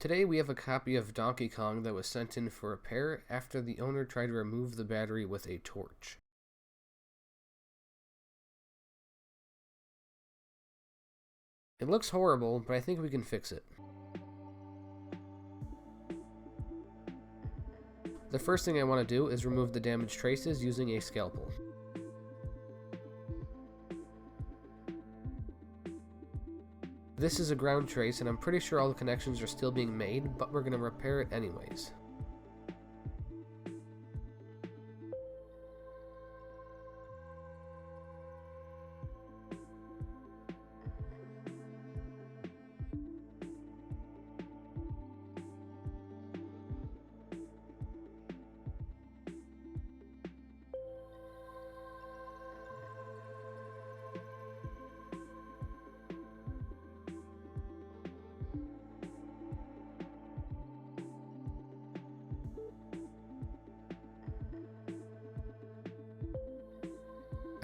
Today we have a copy of Donkey Kong that was sent in for repair after the owner tried to remove the battery with a torch. It looks horrible, but I think we can fix it. The first thing I want to do is remove the damaged traces using a scalpel. This is a ground trace, and I'm pretty sure all the connections are still being made, but we're going to repair it anyways.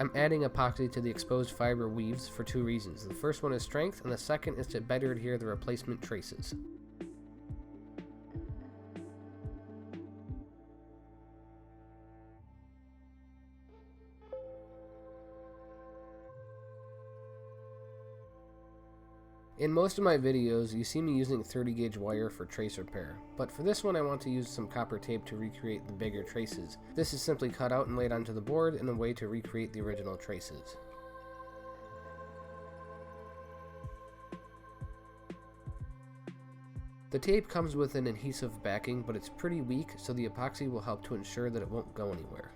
I'm adding epoxy to the exposed fiber weaves for two reasons. The first one is strength, and the second is to better adhere the replacement traces. In most of my videos, you see me using 30 gauge wire for trace repair, but for this one I want to use some copper tape to recreate the bigger traces. This is simply cut out and laid onto the board in a way to recreate the original traces. The tape comes with an adhesive backing, but it's pretty weak, so the epoxy will help to ensure that it won't go anywhere.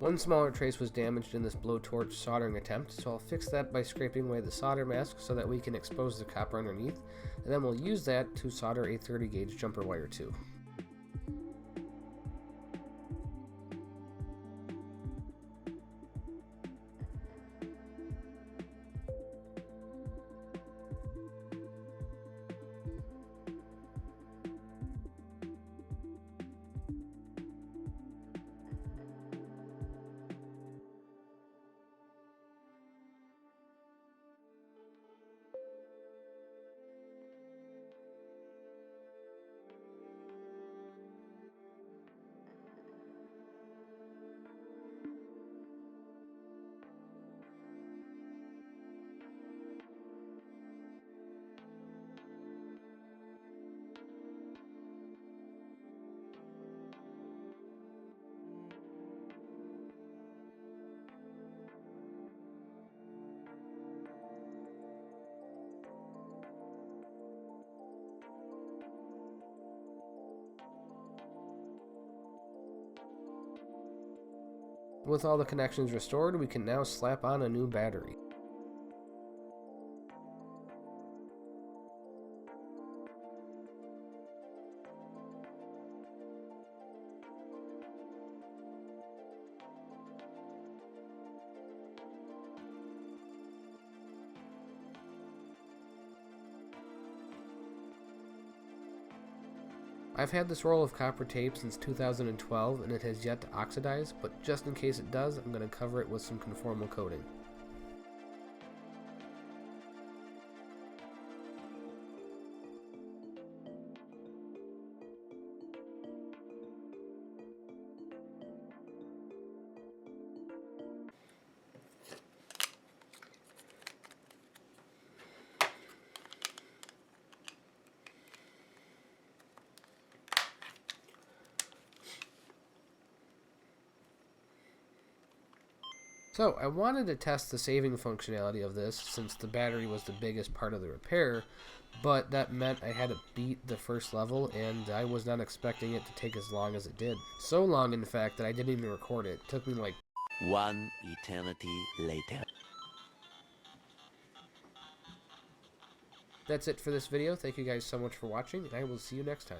One smaller trace was damaged in this blowtorch soldering attempt, so I'll fix that by scraping away the solder mask so that we can expose the copper underneath, and then we'll use that to solder a 30 gauge jumper wire too. With all the connections restored, we can now slap on a new battery. I've had this roll of copper tape since 2012 and it has yet to oxidize, but just in case it does, I'm going to cover it with some conformal coating. So I wanted to test the saving functionality of this since the battery was the biggest part of the repair, but that meant I had to beat the first level, and I was not expecting it to take as long as it did. So long, in fact, that I didn't even record it. It took me like One eternity later. That's it for this video. Thank you guys so much for watching, and I will see you next time.